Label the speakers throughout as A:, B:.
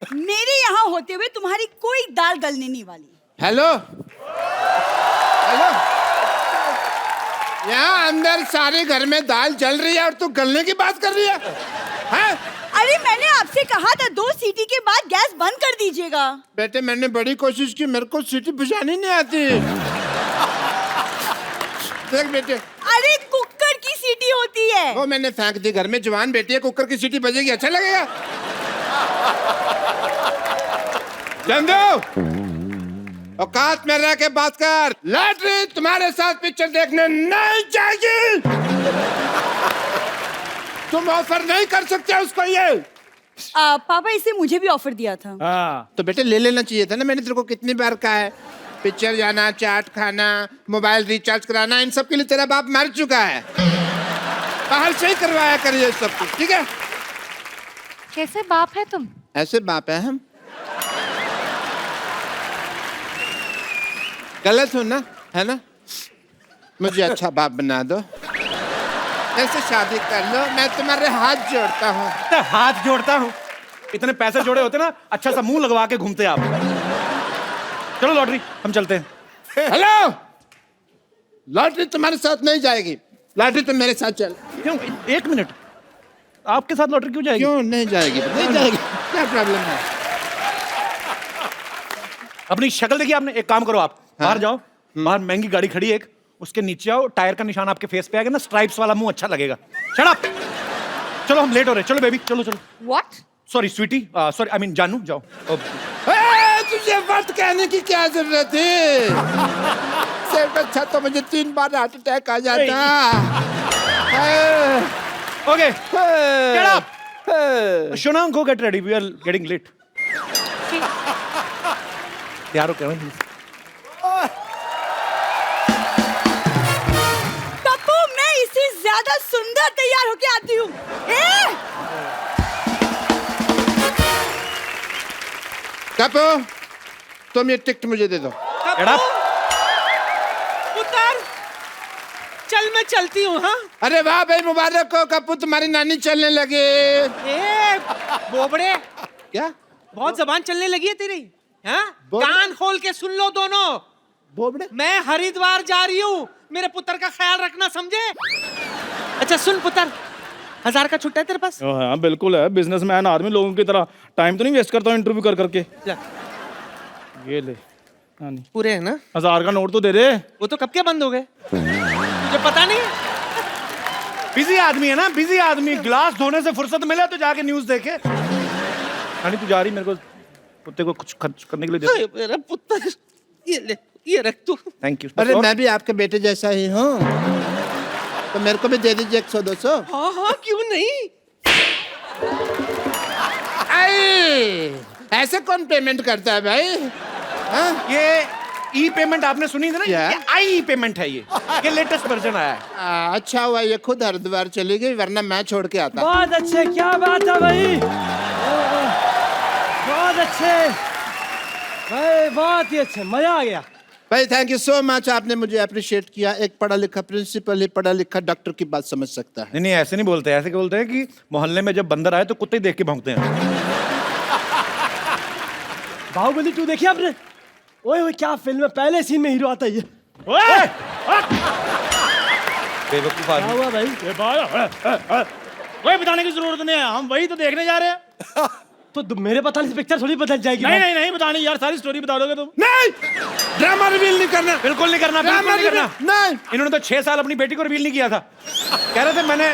A: मेरे यहाँ होते हुए तुम्हारी कोई दाल गलने नहीं वाली।
B: हेलो हेलो, यहाँ अंदर सारे घर में दाल जल रही है और तू गलने की बात कर रही है? हैं?
A: अरे मैंने आपसे कहा था 2 सीटी के बाद गैस बंद कर दीजिएगा।
B: बेटे मैंने बड़ी कोशिश की, मेरे को सीटी बुझानी नहीं आती। देख बेटे,
A: अरे कुकर की सीटी होती है।
B: वो मैंने फेंक दी, घर में जवान बेटी है, कुकर की सीटी बजेगी अच्छा लगेगा? चंदू, औकात में रह के बात कर। लॉटरी तुम्हारे साथ पिक्चर देखने नहीं जाएगी। तुम ऑफर नहीं कर सकते उसको ये।
A: पापा इसे मुझे भी ऑफर दिया था।
B: तो बेटे ले लेना चाहिए था ना, मैंने तेरे को कितनी बार कहा है, पिक्चर जाना, चाट खाना, मोबाइल रिचार्ज कराना, इन सब के लिए तेरा बाप मर चुका है। बाहर से ही करवाया करिए सब कुछ, ठीक है?
C: कैसे बाप है तुम?
B: ऐसे बाप है हम। गलत हूँ ना, है ना? मुझे अच्छा बाप बना दो, ऐसे शादी कर लो, मैं तुम्हारे हाथ जोड़ता हूँ।
D: हाथ जोड़ता हूँ? इतने पैसे जोड़े होते ना, अच्छा सा मुंह लगवा के घूमते आप। चलो लॉटरी, हम चलते हैं।
B: हेलो, लॉटरी तुम्हारे साथ नहीं जाएगी, लॉटरी तुम मेरे साथ चल।
D: क्यों? 1 मिनट, आपके साथ लॉटरी क्यों जाएगी?
B: क्यों नहीं जाएगी? नहीं जाएगी, क्या प्रॉब्लम है?
D: अपनी शक्ल देखिए आपने। एक काम करो, आप बाहर जाओ, बाहर महंगी गाड़ी खड़ी है एक, उसके नीचे आओ, टायर का निशान आपके फेस पे आएगा ना, स्ट्राइप्स वाला मुंह अच्छा लगेगा। Shut up. चलो हम लेट हो रहे हैं, चलो बेबी, चलो चलो।
C: What?
D: Sorry sweetie, sorry I mean जानू, जाओ।
B: तुझे वक्त कहने की क्या जरूरत है? सिर्फ अच्छा तो मुझे 3 बार हार्ट अटैक आ जाता।
D: Okay, shut up. शोना, go get ready, we are getting late. तैयार हो क्या?
A: पप्पू, मैं इससे ज्यादा सुंदर तैयार होके आती हूँ।
B: कपो, तुम ये टिकट मुझे दे दो।
D: Get up.
E: पुत्र, चल मैं चलती हूँ। हाँ,
B: अरे वाह भाई, मुबारक हो कपू, तुम्हारी नानी चलने लगे।
E: ए बोबड़े,
B: क्या?
E: बहुत जबान चलने लगी है तेरी। हाँ,
B: बोबड़े?
E: कान खोल के सुन लो दोनों।
B: बोबड़े?
E: मैं हरिद्वार जा रही हूँ, मेरे पुत्र का ख्याल रखना, समझे? अच्छा सुन पुत्र, 1000 का छुट्टा है तेरे पास?
D: हाँ बिल्कुल है, बिजनेसमैन आदमी, लोगों की तरह टाइम तो नहीं वेस्ट करता हूँ इंटरव्यू कर करके।
E: ले,
D: ये ले। हाँ नहीं,
E: पूरे है ना?
D: 1000 का नोट तो दे दे।
E: वो तो कब के बंद हो गए, मुझे पता नहीं है।
D: बिजी आदमी है ना, बिजी आदमी, गिलास धोने से फुर्सत मिले तो जाके न्यूज देखे। हाँ तू जा रही, मेरे को कुत्ते को कुछ खर्च करने के लिए दे।
E: मेरा पुत्र, ये ले, ये रख तू।
D: Thank you.
B: अरे मैं भी आपके बेटे जैसा ही हूँ, तो मेरे को भी दे दीजिए 100-200।
E: हाँ हाँ, क्यों नहीं।
B: ऐसे कौन पेमेंट करता है भाई? हाँ?
D: ये ई पेमेंट आपने सुनी थी ना?
B: क्या?
D: ये आई पेमेंट है, ये लेटेस्ट वर्जन आया है।
B: अच्छा हुआ ये खुद हरिद्वार चली गई, वरना मैं छोड़ के आता।
F: बहुत अच्छे, क्या बात है भाई, बहुत अच्छे भाई, बहुत ही अच्छे, मजा आ गया
B: भाई। थैंक यू सो मच, आपने मुझे अप्रिशिएट किया। एक पढ़ा लिखा प्रिंसिपल ही पढ़ा लिखा डॉक्टर की बात समझ सकता है।
D: नहीं नहीं, ऐसे नहीं बोलते, ऐसे बोलते हैं कि मोहल्ले में जब बंदर आए तो कुत्ते देख के भौंकते हैं।
F: बाहुबली 2 देखी आपने? ओए ओए, क्या फिल्म है, पहले सीन में हीरो आता है ये।
D: बेवकूफ
F: क्या
D: आदमी।
F: हुआ भाई?
G: कोई बताने की जरूरत नहीं है, हम वही तो देखने जा रहे हैं।
F: तो मेरे बताने से पिक्चर थोड़ी बदल जाएगी।
G: नहीं नहीं नहीं बतानी यार, सारी स्टोरी बता दोगे तुम।
B: नहीं, ड्रामा रिवील नहीं करना।
D: बिल्कुल नहीं करना, बिल्कुल नहीं करना।
B: नहीं,
D: इन्होंने तो 6 साल अपनी बेटी को रिवील नहीं किया था। कह रहे थे मैंने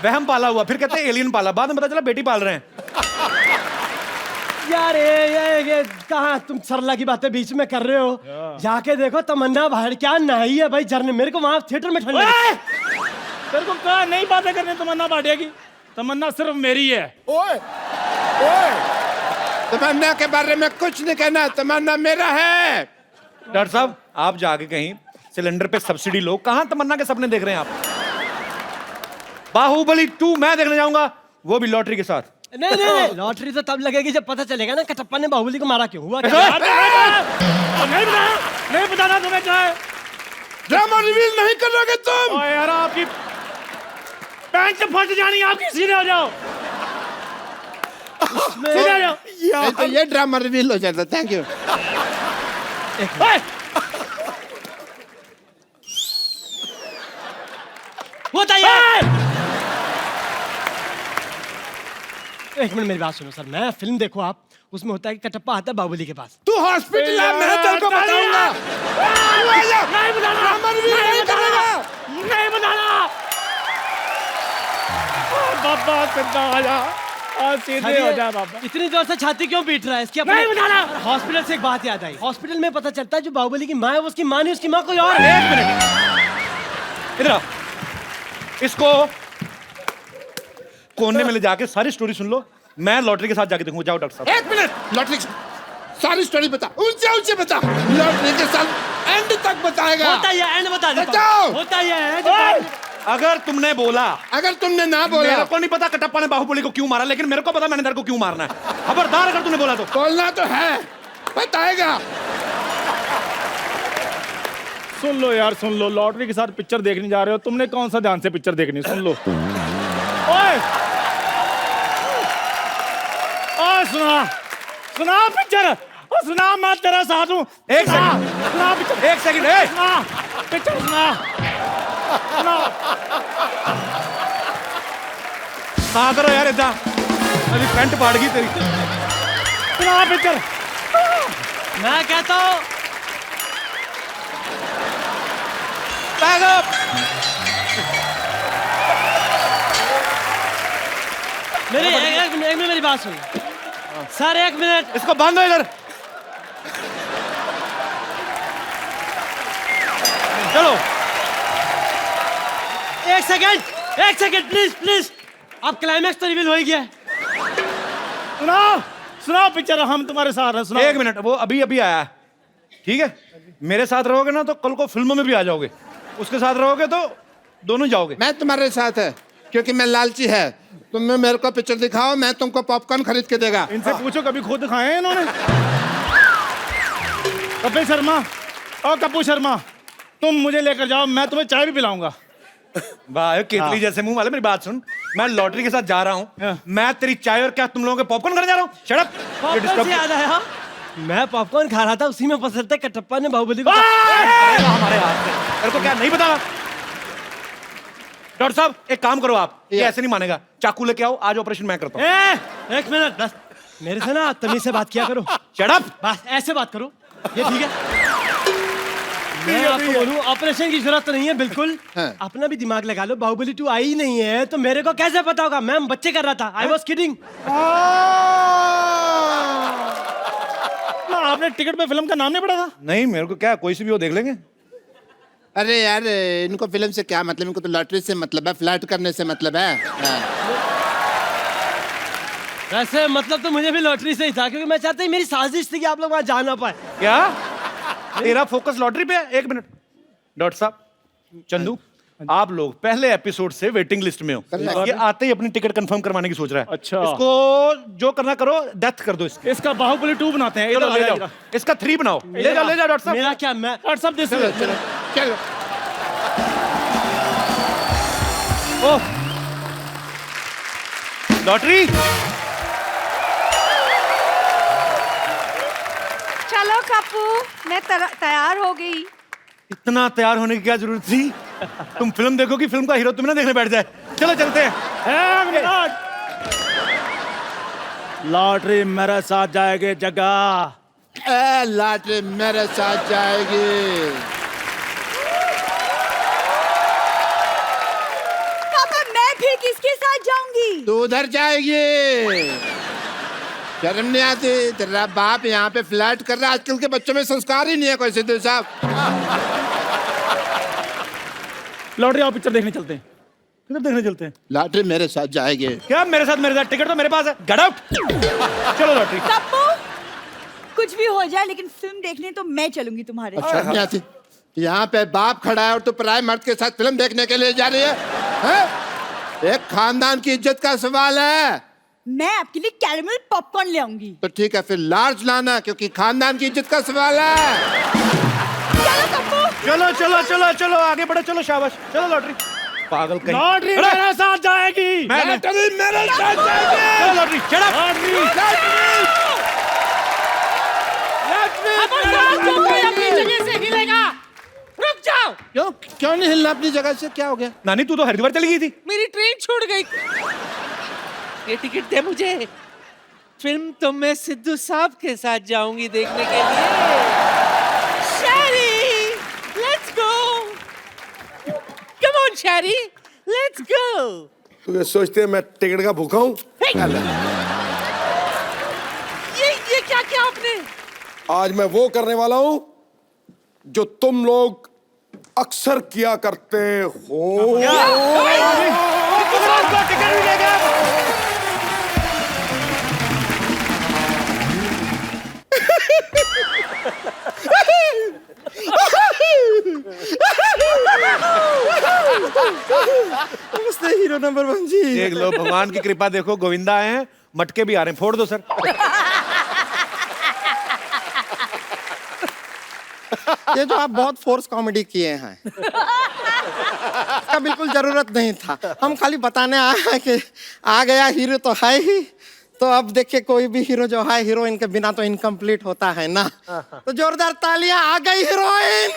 D: वहम पाला हुआ, फिर कहते हैं एलियन पाला, बाद में पता चला बेटी पाल रहे हैं।
F: यार ये कहाँ तुम सरला की बातें बीच में कर रहे हो? जाके देखो, तमन्ना बाहर क्या नहाई है भाई झरने, मेरे को वहां थिएटर में ठंड लगी।
G: तेरे को कहा नहीं बातें करनी तमन्ना भाटिया की, तमन्ना सिर्फ मेरी है।
B: ओए ओए, तमन्ना के बारे में कुछ नहीं कहना, तमन्ना मेरा है।
D: डॉक्टर साहब, आप जाके कहीं सिलेंडर पे सब्सिडी लो। कहाँ तमन्ना के सपने देख रहे हैं आप? बाहुबली 2 मैं देखने जाऊंगा, वो भी लॉटरी के साथ।
F: नहीं नहीं, लॉटरी तो तब लगेगी जब पता चलेगा ना कटप्पा ने बाहुबली को मारा क्यों हुआ।
G: नहीं बताना तुम्हें क्या है।
B: ड्रामा रिवील नहीं करोगे तुम?
G: ओए यार, आपकी पैंट फट जानी, आप किसी ने हो जाओ। सीधे आ जाओ।
B: नहीं तो ये ड्रामा रिवील हो जाता। Thank you.
G: ओए,
F: होता ही है। एक मिनट मेरी बात सुनो सर, मैं फिल्म देखो आप, उसमें होता है कि कटप्पा आता है बाहुबली के पास।
B: तू हॉस्पिटल है, मैं तेरे को बताऊंगा।
G: नहीं बताना,
B: ड्रामा रिवील नहीं करेगा।
G: नहीं बताना। बाबा सीधा आ जा, सीधे हो जा बाबा।
F: इतनी जोर से छाती क्यों पीट रहा है इसकी?
G: नहीं बताना।
F: हॉस्पिटल से एक बात याद आई, हॉस्पिटल में पता चलता है जो बाहुबली की माँ है वो उसकी माँ नहीं, उसकी माँ कोई और है।
D: एक मिनट, इधर आओ। इसको कोने में ले जाके सारी स्टोरी सुन लो। मैं लॉटरी के साथ जाके देखूंगा। जाओ डॉक्टर साहब।
B: एक मिनट, लॉटरी सारी स्टोरी बता, ऊंचे बता। लॉटरी के साथ एंड तक बताएगा।
F: होता ही है, एंड बता देता
B: बचाओ।
F: हूँ। होता ही है।
D: अगर तुमने बोला,
B: अगर तुमने ना बोला,
D: मेरे को नहीं पता कटप्पा ने बाहुबली को क्यों मारा, लेकिन मेरे को पता मैंने तेरे को क्यों मारना है। खबरदार अगर तूने बोला तो।
B: बोलना तो है, बताएगा।
G: सुन लो यार, सुन लो। लॉटरी के साथ पिक्चर देखने जा रहे हो, तुमने कौन सा ध्यान से पिक्चर देखनी, सुन लो। ओए, ओए सुना, सुना पिक्चर, सुना, मैं तेरा साथ हूँ।
D: एक
G: सुना,
D: सेकंड,
G: सुना पिक्चर,
D: एक सेकंड, ए!
G: सुना पिक्चर, सुना, सुना।
D: कहाँ करो यार इतना, अभी पैंट फाड़ गई तेरी।
G: सुना पिक्चर।
F: मैं कहता हूँ
D: बैग अप।
F: एक मिनट मेरी बात सुन सर, एक मिनट।
D: इसको बांधो इधर। चलो
F: एक सेकंड प्लीज प्लीज। अब क्लाइमैक्स तो रिवील हो ही गया।
G: सुनाओ, सुनाओ पिक्चर, हम तुम्हारे साथ हैं। सुनाओ।
D: एक मिनट, वो अभी अभी आया है, ठीक है? मेरे साथ रहोगे ना तो कल को फिल्मों में भी आ जाओगे, उसके साथ रहोगे तो दोनों जाओगे।
B: मैं तुम्हारे साथ है क्योंकि मैं लालची है। तुम मेरे को पिक्चर दिखाओ, मैं तुमको पॉपकॉर्न खरीद के देगा।
G: इनसे पूछो कभी खुद खाए हैं इन्होंने। कपिल शर्मा और कपूर शर्मा, तुम मुझे लेकर जाओ, मैं तुम्हें चाय भी पिलाऊंगा।
D: वाह, केतली जैसे मुंह वाले। मेरी बात सुन, मैं लॉटरी के साथ जा रहा हूँ, मैं तेरी चाय और क्या तुम लोगों के पॉपकॉर्न खाने जा रहा हूँ। Shut up.
F: पॉपकॉर्न से याद आया, मैं पॉपकॉर्न खा रहा था, उसी में पता चलता है कटप्पा ने बाहुबली को
D: हमारे हाथ से। तेरे को क्या नहीं पता? डॉक्टर साहब एक काम करो आप, ये ऐसे नहीं मानेगा। चाकू लेके आओ, आज ऑपरेशन मैं करता हूँ।
F: एक मिनट बस, मेरे से ना तमीज से बात किया करो।
D: Shut up.
F: बस ऐसे बात करो, ये ठीक है? मैं आपको बोलूं, ऑपरेशन की जरूरत तो नहीं है बिल्कुल।
B: हाँ।
F: अपना भी दिमाग लगा लो, बाहुबली 2 आई नहीं है तो मेरे को कैसे पता होगा? मैं बच्चे कर रहा था, आई वॉज किडिंग।
G: आपने टिकट पे फिल्म का नाम नहीं पढ़ा था?
D: नहीं, मेरे को क्या, कोई सी भी वो देख लेंगे।
B: अरे यार, इनको फिल्म से क्या मतलब, इनको तो लॉटरी से मतलब है, फ्लर्ट करने से मतलब है। हाँ।
F: वैसे मतलब तो मुझे भी लॉटरी से ही था, क्योंकि मैं चाहता मेरी साजिश थी कि आप लोग वहां जा ना पाए।
D: क्या तेरा फोकस लॉटरी पे है? एक मिनट डॉक्टर साहब, चंदू, आप लोग पहले एपिसोड से वेटिंग लिस्ट में हो। ये आते ही अपनी टिकट कंफर्म करवाने की सोच रहा है।
G: अच्छा।
D: इसको जो करना करो, डेथ कर दो इसकी।
G: इसका बाहुबली 2 बनाते हैं।
D: चलो
G: इधर
D: ले
G: आ
D: जाओ,
G: जाओ।
D: इसका 3 बनाओ। ले जाओ डॉक्टर साहब।
F: मेरा क्या, मैं
G: डॉक्टर साहब दिस
B: चलो चलो चलो।
D: ओह, लॉटरी।
A: चलो कपू, मैं तैयार हो गई।
D: इतना तैयार होने की क्या जरूरत थी? तुम फिल्म देखोगी, फिल्म का हीरो तुम ना देखने बैठ जाए। चलो चलते हैं।
G: एक मिनट। लॉटरी मेरे साथ जाएगी जगह।
B: लॉटरी मेरे साथ जाएगी।
A: पापा, मैं फिर किसके साथ जाऊंगी?
B: तू उधर जाएगी। शर्म नहीं आती? तेरा बाप यहाँ पे फ्लर्ट कर रहा है। आजकल के बच्चों में संस्कार ही नहीं है कोई। सिद्धू साहब,
G: लॉटरी आओ, पिक्चर देखने चलते हैं। किधर देखने चलते हैं?
B: लॉटरी मेरे साथ जाएगी।
D: क्या मेरे साथ टिकट तो मेरे पास है। Get out. चलो लॉटरी।
A: कपू, कुछ भी हो जाए लेकिन फिल्म देखने तो मैं चलूंगी तुम्हारे साथ।
B: शर्म नहीं आती? यहाँ पे बाप खड़ा है और तू पराये मर्द के साथ फिल्म देखने के लिए जा रही है, हैं? एक खानदान की इज्जत का सवाल है।
A: मैं आपके लिए कैरेमल पॉपकॉर्न ले आऊंगी।
B: तो ठीक है, फिर लार्ज लाना, क्योंकि खानदान की इज्जत का सवाल है।
A: चलो कपू।
D: चलो चलो चलो चलो आगे बढ़ो। चलो शाबाश। चलो लॉटरी। पागल कहीं।
G: लॉटरी मेरे साथ जाएगी।
B: लॉटरी मेरे साथ जाएगी।
D: चलो लॉटरी, shut up!
E: खबरदार जो कोई अपनी जगह से हिलेगा, रुक जाओ।
B: क्यों नहीं हिलना अपनी जगह से? क्या हो गया?
D: नानी तू तो हरिद्वार चली गई थी।
E: मेरी ट्रेन छूट गई। ये टिकट दे मुझे। फिल्म तो मैं सिद्धू साहब के साथ जाऊंगी देखने के लिए। Sherry, let's go. Come on Sherry, let's go.
H: तो ये सोचते हैं मैं टिकट का भूखा हूँ?
E: ये क्या किया आपने?
H: आज मैं वो करने वाला हूँ जो तुम लोग अक्सर किया करते हो।
D: टिकट भी ले गया।
B: नमस्ते हीरो नंबर 1 जी।
D: देख लो, भगवान की कृपा देखो, गोविंदा आए हैं, मटके भी आ रहे हैं, फोड़ दो सर।
I: ये जो आप बहुत फोर्स कॉमेडी किए हैं इसका बिल्कुल जरूरत नहीं था। हम खाली बताने आए हैं कि आ गया हीरो तो है ही, तो अब देखिए कोई भी हीरो जो है हीरोइन के बिना तो इनकम्प्लीट होता है ना। तो जोरदार तालियां, आ गई हीरोइन।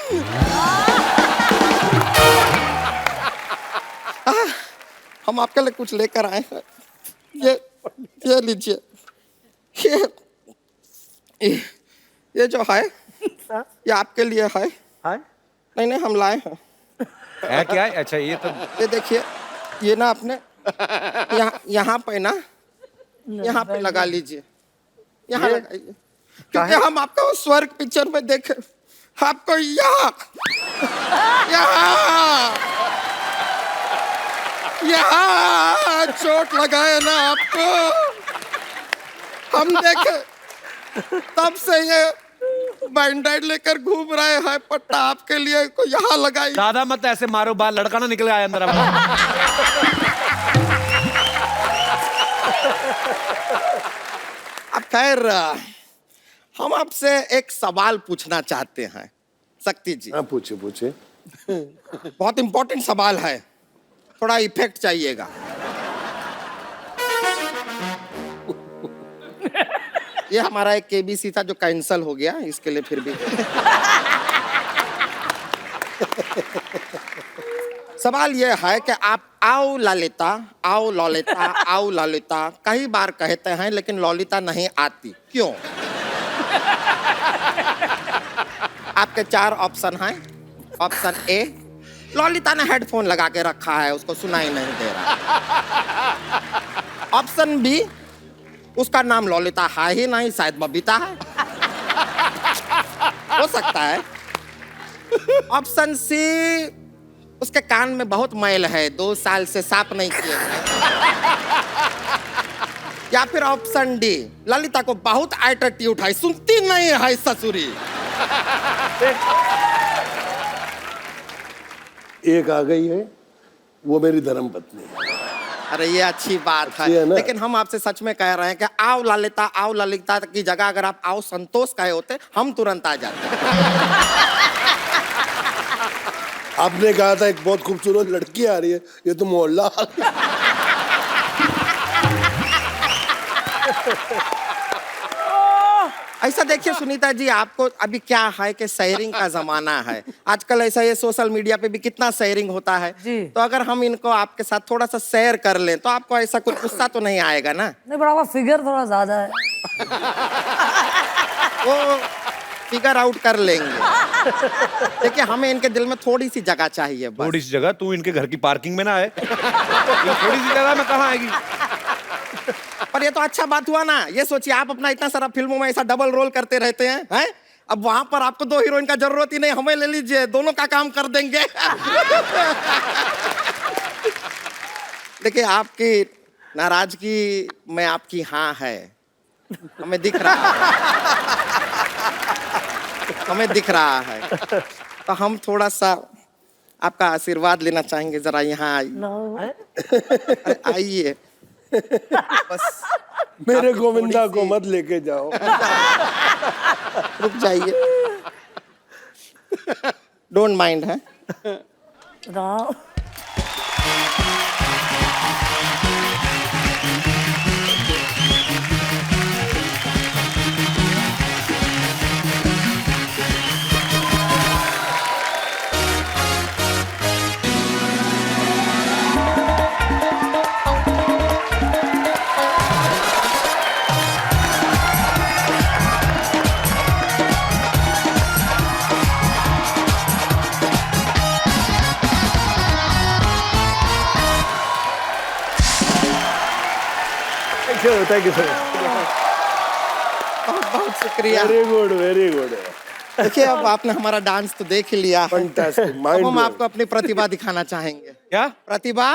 I: हम आपके लिए कुछ लेकर आए हैं। ये लीजिए। ये जो है ये आपके लिए है। नहीं हम लाए हैं।
D: है क्या? अच्छा ये तो
I: ये देखिए, ये ना आपने यहाँ पे ना, यहाँ पे लगा लीजिए, यहाँ लगाइए, क्योंकि हम आपको स्वर्ग पिक्चर में देखे, आपको यहाँ चोट लगाए ना आपको, हम देखे, तब से ये बैंडेड लेकर घूम रहे हैं। पट्टा आपके लिए को यहाँ लगाई।
D: ज्यादा मत ऐसे मारो, बाल लड़का ना निकले आए अंदर।
I: अब खैर, हम आपसे एक सवाल पूछना चाहते हैं शक्ति जी।
H: हाँ पूछे पूछे।
I: बहुत इंपॉर्टेंट सवाल है, थोड़ा इफेक्ट चाहिएगा। ये हमारा एक केबीसी था जो कैंसिल हो गया, इसके लिए फिर भी सवाल ये है कि आप आओ ललिता, आओ ललिता, आओ ललिता कई बार कहते हैं लेकिन ललिता नहीं आती, क्यों? आपके 4 ऑप्शन हैं। ऑप्शन ए, ललिता ने हेडफोन लगा के रखा है, उसको सुनाई नहीं दे रहा। ऑप्शन बी, उसका नाम ललिता है ही नहीं, शायद बबीता है, हो सकता है। ऑप्शन सी, उसके कान में बहुत मैल है, 2 साल से साफ नहीं किए हैं। या फिर ऑप्शन डी, ललिता को बहुत एटीट्यूड है, सुनती नहीं है ससुरी।
H: एक आ गई है, वो मेरी धर्मपत्नी है।
I: अरे ये अच्छी बात
H: ये
I: है,
H: ना?
I: लेकिन हम आपसे सच में कह रहे हैं कि आओ ललिता की जगह अगर आप आओ संतोष कहे होते, हम तुरंत आ जाते।
H: आपने कहा था एक बहुत खूबसूरत लड़की आ रही है, ये तो मोहल्ला आ गया।
I: ऐसा देखिए सुनीता जी, आपको अभी क्या है कि शेयरिंग का जमाना है आजकल। ऐसा ये सोशल मीडिया पे भी कितना शेयरिंग होता है जी। तो अगर हम इनको आपके साथ थोड़ा सा शेयर कर लें तो आपको ऐसा कुछ गुस्सा तो नहीं आएगा ना?
J: नहीं, बड़ा फिगर थोड़ा ज्यादा है।
I: वो फिगर आउट कर लेंगे। देखिए हमें इनके दिल में थोड़ी सी जगह चाहिए बस।
D: थोड़ी सी जगह? तू इनके घर की पार्किंग में ना आए। थोड़ी सी जगह में कहाँ आएगी?
I: पर ये तो अच्छा बात हुआ ना। ये सोचिए, आप अपना इतना सारा फिल्मों में ऐसा डबल रोल करते रहते हैं? अब वहां पर आपको 2 हीरोइन का जरूरत ही नहीं, हमें ले लीजिए, दोनों का काम कर देंगे। देखिए आपकी नाराजगी में आपकी हाँ है, हमें दिख रहा हमें दिख रहा है। तो हम थोड़ा सा आपका आशीर्वाद लेना चाहेंगे, जरा यहाँ आइए। आइए बस।
H: मेरे गोविंदा को मत लेके जाओ।
I: रुक जाइए, डोंट माइंड है।
D: Thank you sir.
I: बहुत बहुत शुक्रिया।
H: Very good very good.
I: देखिए अब आपने हमारा डांस तो देख ही लिया है।
H: फैंटास्टिक
I: अब
H: माइंड
I: हम आपको अपनी प्रतिभा दिखाना चाहेंगे।
D: क्या?
I: प्रतिभा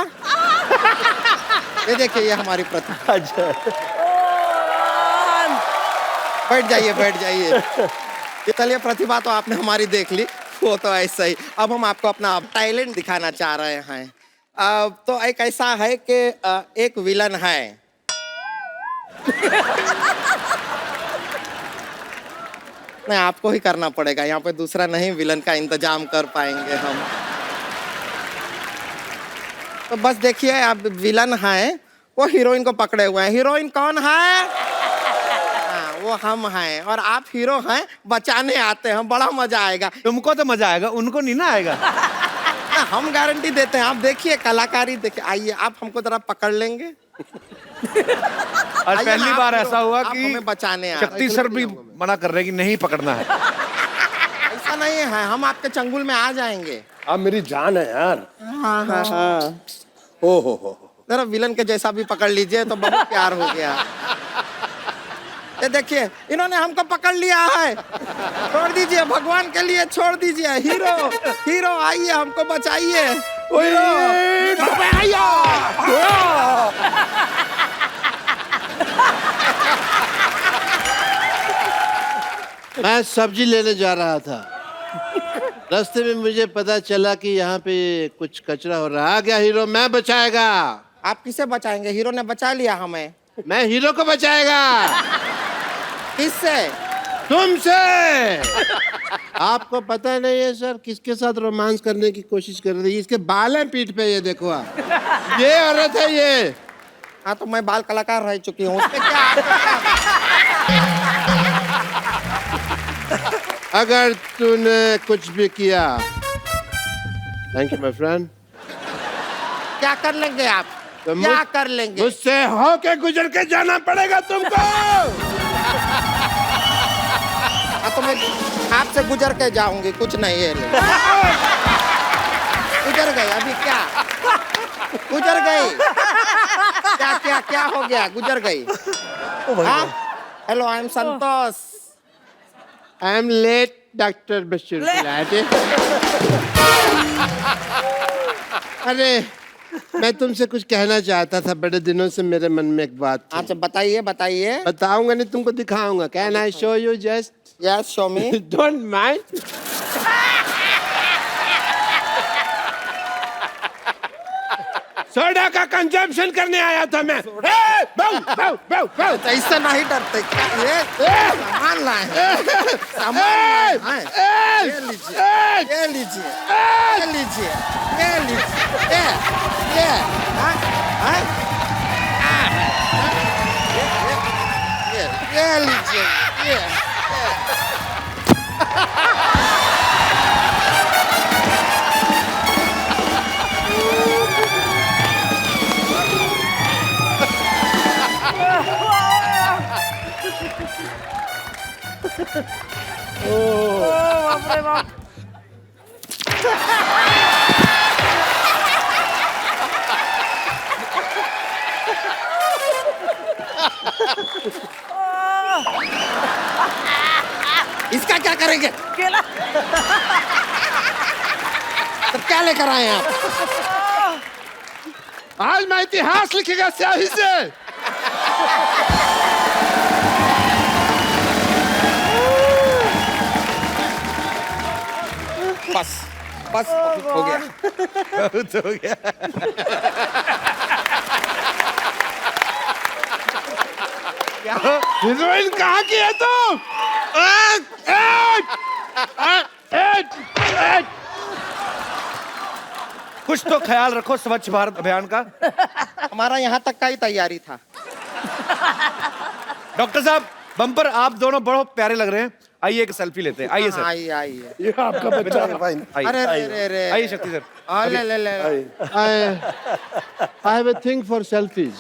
I: ये देखिए, ये हमारी प्रतिभा।
D: अच्छा,
I: बैठ जाइए बैठ जाइए। ये चलिए, प्रतिभा तो आपने हमारी देख ली, वो तो ऐसा ही। अब हम आपको अपना टैलेंट दिखाना चाह रहे हैं। तो एक ऐसा है कि एक विलन है। नहीं, आपको ही करना पड़ेगा, यहाँ पे दूसरा नहीं विलन का इंतजाम कर पाएंगे हम। तो बस देखिए, अब विलन है, वो हीरोइन को पकड़े हुए हैं। हीरोइन कौन है? वो हम हैं, और आप हीरो हैं, बचाने आते हैं। बड़ा मजा आएगा।
D: तुमको तो मजा आएगा, उनको नहीं ना आएगा।
I: हम गारंटी देते हैं। आप देखिए, कलाकारी देखिए। आइए, आप हमको जरा पकड़ लेंगे।
D: और
I: आइए
D: पहली
I: ना,
D: बार
I: आप
D: ऐसा हुआ
I: आप
D: कि
I: हमें बचाने आ रहे हैं।
D: शक्ति सर भी मना कर रहे हैं कि नहीं पकड़ना है।
I: ऐसा नहीं है, हम आपके चंगुल में आ जाएंगे।
H: आप मेरी जान है यार।
I: हाँ हाँ हाँ।
H: हो
I: जरा विलन के जैसा भी पकड़ लीजिए तो बहुत प्यार हो गया। ये देखिए, इन्होंने हमको पकड़ लिया है। छोड़ दीजिए, भगवान के लिए छोड़ दीजिए। हीरो हीरो आइए, हमको बचाइए।
K: मैं सब्जी लेने जा रहा था, रास्ते में मुझे पता चला कि यहाँ पे कुछ कचरा हो रहा है। आ गया हीरो, मैं बचाएगा।
I: आप किसे बचाएंगे? हीरो ने बचा लिया हमें।
K: मैं हीरो को बचाएगा।
I: किससे?
K: तुमसे। आपको पता नहीं है सर, किसके साथ रोमांस करने की कोशिश कर रही है? इसके बाल हैं पीठ पे, ये देखो आप। ये औरत है ये।
I: हाँ, तो मैं बाल कलाकार रह चुकी हूँ, उसमें क्या?
K: अगर तूने कुछ भी किया, थैंक यू माय फ्रेंड।
I: क्या कर लेंगे आप?
K: तो
I: क्या कर लेंगे?
K: मुझसे होके गुजर के जाना पड़ेगा तुमको।
I: हाँ, तो मैं आपसे गुजर के जाऊंगी, कुछ नहीं है। गुजर गई अभी, क्या गुजर गई? क्या क्या क्या हो गया? गुजर गई। Hello, I am Santosh.
K: I am late doctor Bashir Gulati. अरे, मैं तुमसे कुछ कहना चाहता था, बड़े दिनों से मेरे मन में एक बात थी।
I: अच्छा, बताइए बताइए।
K: बताऊंगा नहीं, तुमको दिखाऊंगा। Can I show you just?
I: Yes, show me.
K: Don't mind. Soda का कंजम्पशन करने आया था मैं।
I: ऐसे नहीं डरते क्या? ये सामान लाए हैं। सामान लाए हैं। ये लीजिए, ये लीजिए, ये लीजिए, ये लीजिए, ये हाँ हाँ ये लीजिए, ये इसका क्या करेंगे?
A: केला।
I: तो क्या लेकर आए आप?
K: आज मैं इतिहास लिखेगा स्याही से।
I: बस बस हो गया।
D: बहुत हो गया।
K: हीरोइन कहाँ की है तुम?
D: कुछ तो ख्याल रखो स्वच्छ भारत अभियान का।
I: हमारा यहाँ तक का ही तैयारी था।
D: डॉक्टर साहब, बम्पर आप दोनों बहुत प्यारे लग रहे हैं। आइए एक सेल्फी लेते हैं। आइए सर।
I: आइए आइए।
H: ये आपका बच्चा है भाई।
I: अरे रे रे रे।
D: आइए शक्ति सर।
I: ले ले ले।
K: I have a thing for selfies.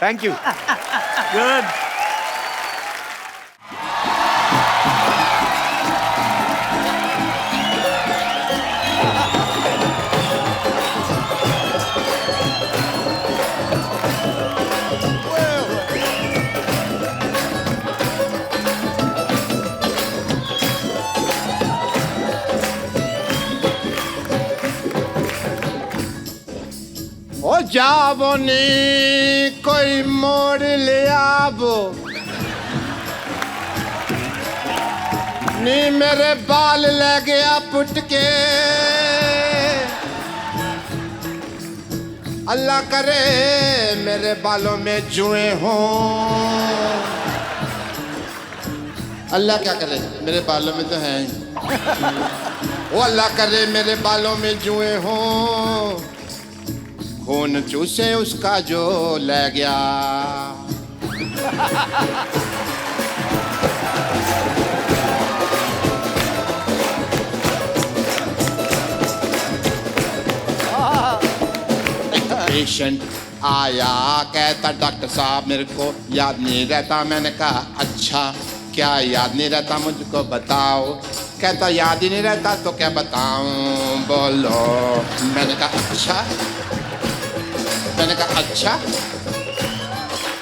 D: Thank you. Good.
B: जावो नी कोई मोड़ ले आवो नी मेरे बाल ले गया पुट के अल्लाह करे मेरे बालों में जुए हों अल्लाह क्या करे मेरे बालों में तो है वो अल्लाह करे मेरे बालों में जुए हों खून चूसे उसका जो ले गया पेशेंट आया कहता डॉक्टर साहब मेरे को याद नहीं रहता मैंने कहा अच्छा क्या याद नहीं रहता मुझको बताओ कहता याद ही नहीं रहता तो क्या बताऊं बोलो मैंने कहा अच्छा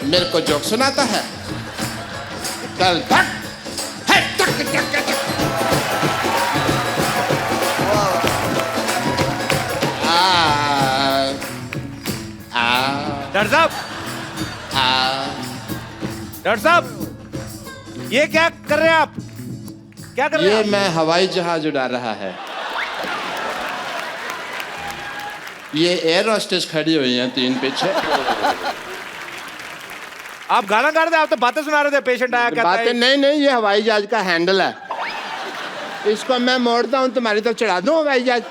B: मेरे को जोक सुनाता है कल तक है टक टक टक
D: डॉक्टर साहब ये क्या कर रहे हैं आप क्या कर रहे हैं
B: ये मैं हवाई जहाज उड़ा रहा है ये एयर होस्टेस खड़ी हुई हैं 3 पीछे
D: आप गाना गा रहे थे आप तो बातें सुना रहे थे पेशेंट आया कहता
B: बातें
D: है
B: नहीं ये हवाई जहाज का हैंडल है इसको मैं मोड़ता हूँ तुम्हारी तरफ चढ़ा दूँ हवाई जहाज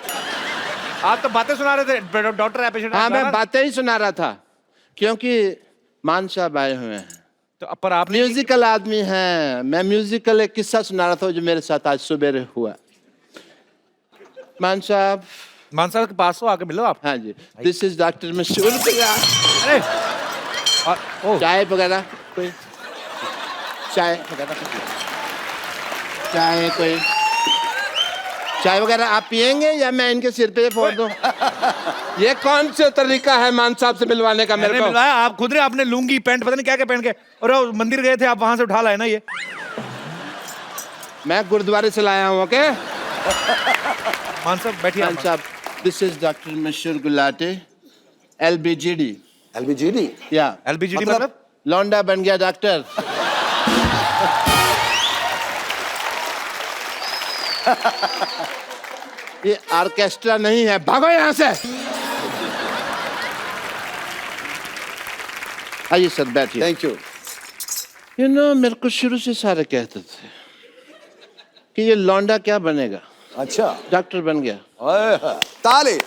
D: आप तो बातें सुना रहे थे डॉक्टर है पेशेंट
B: हाँ मैं बातें ही सुना रहा था क्योंकि मान साहब आए हुए हैं
D: तो पर आप
B: म्यूजिकल आदमी हैं मैं म्यूजिकल एक किस्सा सुना रहा था जो मेरे साथ आज सुबह हुआ मान साहब
D: के पास हो आके मिलो आप
B: हाँ जी दिस इज डॉक्टर मशहूर
D: अरे
B: चाय वगैरह कोई चाय वगैरह आप पियेंगे या मैं इनके सिर पे फोड़ दूं ये कौन सा तरीका है मान साहब से मिलवाने का मेरे को
D: मिलवाया आप खुद ने आपने लुंगी पैंट पता नहीं क्या क्या पहन के और वो मंदिर गए थे आप वहां से उठा लाए ना ये
B: मैं गुरुद्वारे से लाया हूँ ओके
D: मान साहब बैठिए
B: मान साहब दिस इज डॉक्टर मशहूर गुलाटी LBGD या
D: LBGD मतलब
B: लौंडा बन गया डॉक्टर ये ऑर्केस्ट्रा नहीं है भागो यहाँ से आइए सर बैठिए
H: थैंक यू
B: मेरे को शुरू से सारे कहते थे कि ये लौंडा क्या बनेगा
H: अच्छा
B: डॉक्टर बन गया
H: ताले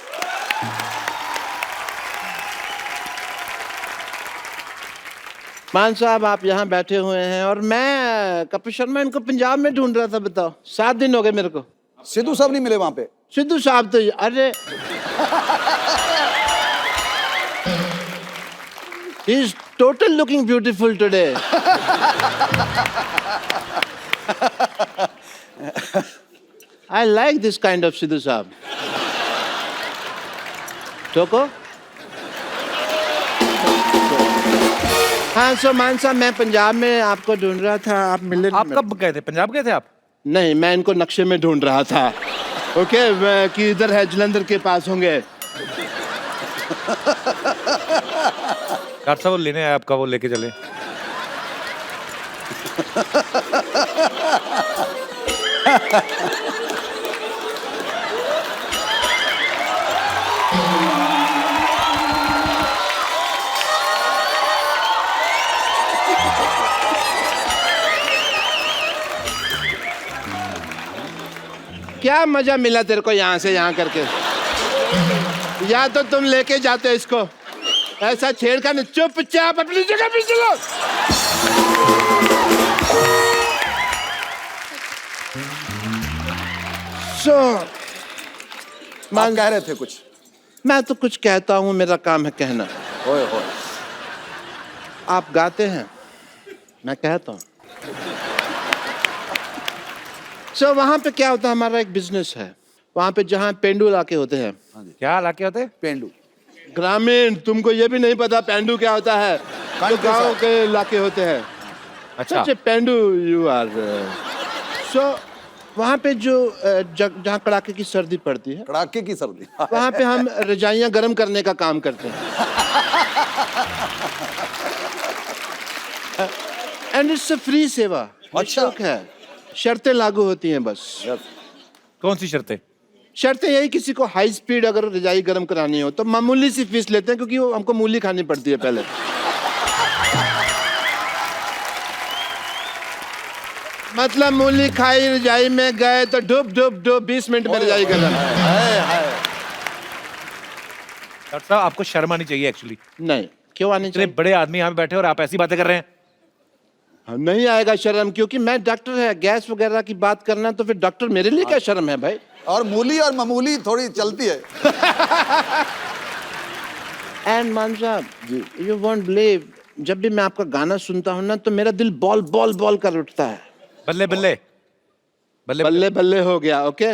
B: मान साहब आप यहाँ बैठे हुए हैं और मैं कपिल शर्मा इनको पंजाब में ढूंढ रहा था बताओ 7 दिन हो गए मेरे को
H: सिद्धू साहब नहीं मिले वहां पे
B: सिद्धू साहब तो अरे he is total looking beautiful today I like this kind of Sidhu साहब टोको हाँ सो मान साहब मैं पंजाब में आपको ढूंढ रहा था आप मिले
D: आप कब गए थे पंजाब गए थे आप
B: नहीं मैं इनको नक्शे में ढूंढ रहा था ओके कि इधर है जलंधर के पास होंगे
D: डॉक्टर साहब वो लेने आए आपका वो लेके चले
B: क्या मजा मिला तेरे को यहाँ से यहाँ करके या तो तुम लेके जाते इसको ऐसा छेड़खानी चुपचाप अपनी जगह पे चलो
H: मान कह रहे थे कुछ
B: मैं तो कुछ कहता हूँ मेरा काम है कहना
H: ओए होए
B: आप गाते हैं मैं कहता हूँ वहां पे क्या होता है हमारा एक बिजनेस है वहां पे जहाँ पेंडू इलाके होते हैं
D: क्या इलाके होते हैं
H: पेंडू
B: ग्रामीण तुमको ये भी नहीं पता पेंडू क्या होता है जो गांव के इलाके होते हैं
D: अच्छा
B: पेंडू यू आर सो
K: वहाँ पे जो जहाँ कड़ाके की सर्दी पड़ती है,
H: कड़ाके की सर्दी,
K: वहाँ पे हम रजाइयाँ गर्म करने का काम करते हैं। एंड इट्स अ फ्री सेवा।
H: अच्छा।
K: है, शर्तें लागू होती हैं बस।
D: कौन सी शर्तें?
K: शर्तें यही, किसी को हाई स्पीड अगर रजाई गर्म करानी हो तो मामूली सी फीस लेते हैं, क्योंकि वो हमको मूली खानी पड़ती है पहले। मतलब मूली खाई, रजाई में गए तो डुब डुब डुब 20 मिनट में रजाई गर्म।
D: डॉक्टर साहब आपको शर्म आनी चाहिए एक्चुअली।
K: नहीं, क्यों आनी
D: इतने
K: चाहिए?
D: बड़े आदमी यहाँ पे बैठे और आप ऐसी बातें कर रहे हैं।
K: नहीं आएगा शर्म, क्योंकि मैं डॉक्टर है। गैस वगैरह की बात करना तो फिर डॉक्टर मेरे लिए क्या शर्म है भाई।
H: और मूली और मामूली थोड़ी चलती है।
K: एंड मान साहब, यू वोंट बिलीव, जब भी मैं आपका गाना सुनता हूँ ना तो मेरा दिल बॉल बॉल बॉल कर उठता है।
D: बल्ले बल्ले बल्ले
K: बल्ले बल्ले हो गया। ओके,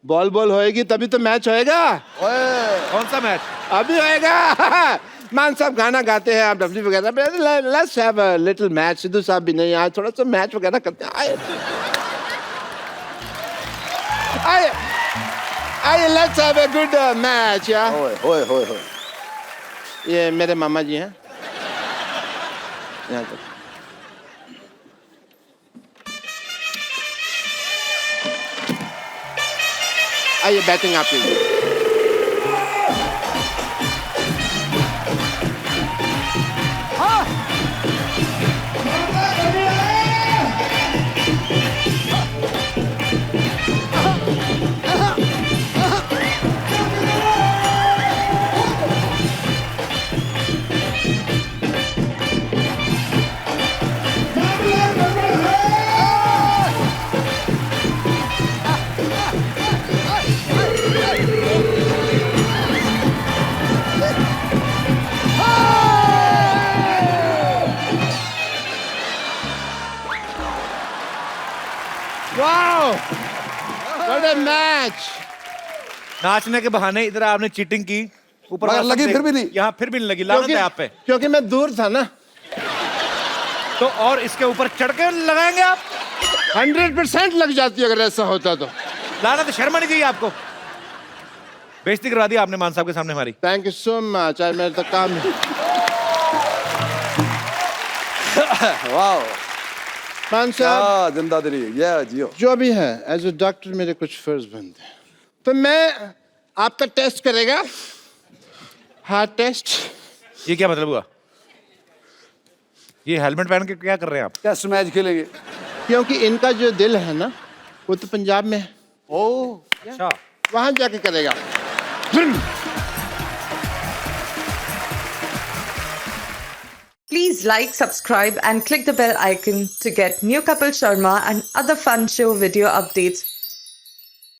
K: बॉल बॉल होएगी तभी तो मैच होएगा।
D: कौन सा मैच?
K: अभी होएगा। मान साहब गाना गाते हैं, आप डब्ल्यू वगैरह, let's have a little match. Sidhu साहब भी नहीं आए, थोड़ा सा मैच वगैरह करते हैं। आइए, let's have a good match. या
H: होए होए होए।
K: ये मेरे मामा जी हैं। यहाँ तक। आइए, बैटिंग आप कीजिए। Wow, what a match.
D: नाचने के बहाने इधर आपने चीटिंग की, ऊपर
H: मगर लगी फिर भी नहीं।
D: यहाँ फिर भी नहीं लगी। लानत है आप पे।
K: क्योंकि मैं दूर था ना।
D: तो और इसके ऊपर चढ़ के लगाएंगे आप?
K: 100% लग जाती अगर ऐसा होता तो।
D: लानत, शर्म आनी चाहिए आपको। बेइज्जती करवा दी आपने मान साहब के सामने हमारी।
K: Thank you so much. आज मेरा तो काम है।
H: वाह,
K: मान साहब,
H: जिंदादिली, ये जियो।
K: जो भी है, एज ए डॉक्टर मेरे कुछ फर्ज बनते हैं। तो मैं आपका टेस्ट करेगा, हार्ट टेस्ट।
D: ये क्या मतलब हुआ? ये हेलमेट पहन के क्या कर रहे हैं आप?
H: टेस्ट मैच खेलेंगे।
K: क्योंकि इनका जो दिल है ना, वो तो पंजाब में है।
H: ओ,
D: अच्छा,
K: वहां जाके करेगा।
J: Please like, subscribe and click the bell icon to get new Kapil Sharma and other fun show video updates